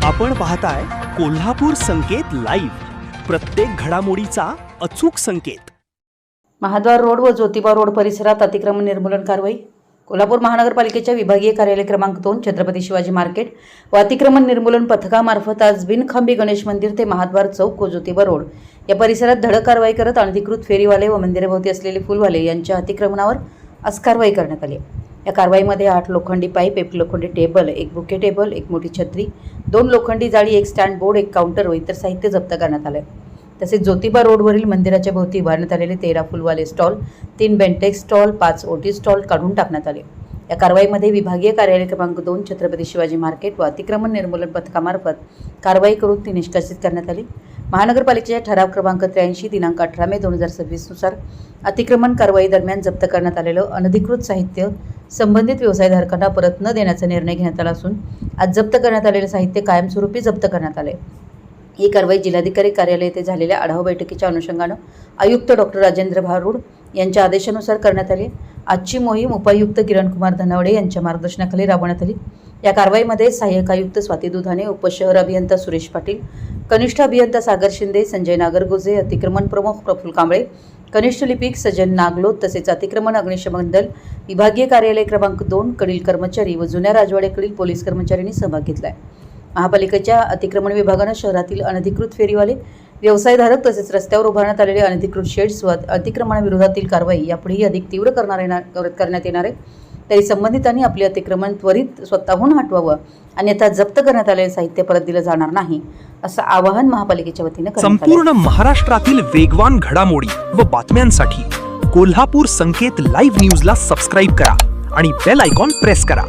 आपण पाहताय कोल्हापूर संकेत लाईव्ह, प्रत्येक घडामोडीचा अचूक संकेत। महाद्वार रोड व ज्योतिबा रोड परिसरात अतिक्रमण निर्मूलन कारवाई। कोल्हापूर महानगरपालिकेच्या विभागीय कार्यालय क्रमांक 2 छत्रपती शिवाजी मार्केट व अतिक्रमण निर्मूलन पथकामार्फत आज बिनखांबी गणेश मंदिर ते महाद्वार चौक व ज्योतिबा रोड या परिसरात धडक कारवाई करत अनधिकृत फेरीवाले व मंदिराभोवती असलेले फुलवाले यांच्या अतिक्रमणावर आज कारवाई करण्यात आली। या कारवाईमध्ये 8 लोखंडी पाईप, 1 लोखंडी टेबल, 1 बुके टेबल, 1 मोठी छत्री, 2 लोखंडी जाळी, 1 स्टँड बोर्ड, 1 काउंटर व इतर साहित्य जप्त करण्यात आले। तसेच ज्योतिबा रोडवरील मंदिराच्या भोवती उभारण्यात आलेले 13 फुलवाले स्टॉल, 3 बेंटेक्स स्टॉल, 5 ओटी स्टॉल काढून टाकण्यात आले। या कारवाईमध्ये विभागीय कार्यालय क्रमांक 2 छत्रपती शिवाजी मार्केट व अतिक्रमण निर्मूलन पथकामार्फत कारवाई करून ती निष्कासित करण्यात आली। महानगरपालिकेच्या ठराव क्रमांक 83 दिनांक 18 मे 2026 नुसार अतिक्रमण कारवाई दरम्यान जप्त करण्यात आलेलं अनधिकृत साहित्य संबंधित व्यवसायधारकांना परत न देण्याचा निर्णय घेण्यात आला असून आज जप्त करण्यात आलेले साहित्य कायमस्वरूपी जप्त करण्यात आले। ही कारवाई जिल्हाधिकारी कार्यालय येथे झालेल्या आढावा बैठकीच्या अनुषंगाने आयुक्त डॉक्टर राजेंद्र भारूड यांच्या आदेशानुसार करण्यात आली। आजची मोहीम उपायुक्त किरणकुमार धनावडे यांच्या मार्गदर्शनाखाली राबवण्यात आली। या कारवाईमध्ये सहाय्यक आयुक्त स्वाती दुधाने, उपशहर अभियंता सुरेश पाटील, कनिष्ठ अभियंता सागर शिंदे, संजय नागरगोजे, अतिक्रमण प्रमुख प्रफुल्ल कांबळे, कनिष्ठ लिपिक सजन नागलोत तसेच अतिक्रमण अग्निशमन दल विभागीय कार्यालय क्रमांक 2 कडील कर्मचारी व जुन्या राजवाड्याकडील पोलीस कर्मचाऱ्यांनी सहभाग घेतलाय। महापालिकेच्या अतिक्रमण विभागाने शहरातील अनधिकृत फेरीवाले, व्यवसायधारक तसेच रस्त्यावर उभारण्यात आलेले अनधिकृत शेड्स व अतिक्रमणाविरोधातील कारवाई यापुढेही अधिक तीव्र करण्यात येणार आहे। तरी संबंधितांनी आपले अतिक्रमण त्वरित स्वतःहून हटवावं, अन्यथा जप्त करण्यात आलेले साहित्य परत दिलं जाणार नाही, असं आवाहन महापालिकेच्या वतीने करण्यात आलं। संपूर्ण महाराष्ट्रातील वेगवान घडामोडी व बातम्यांसाठी कोल्हापूर संकेत लाईव्ह न्यूजला सबस्क्राईब करा आणि बेल आयकॉन प्रेस करा।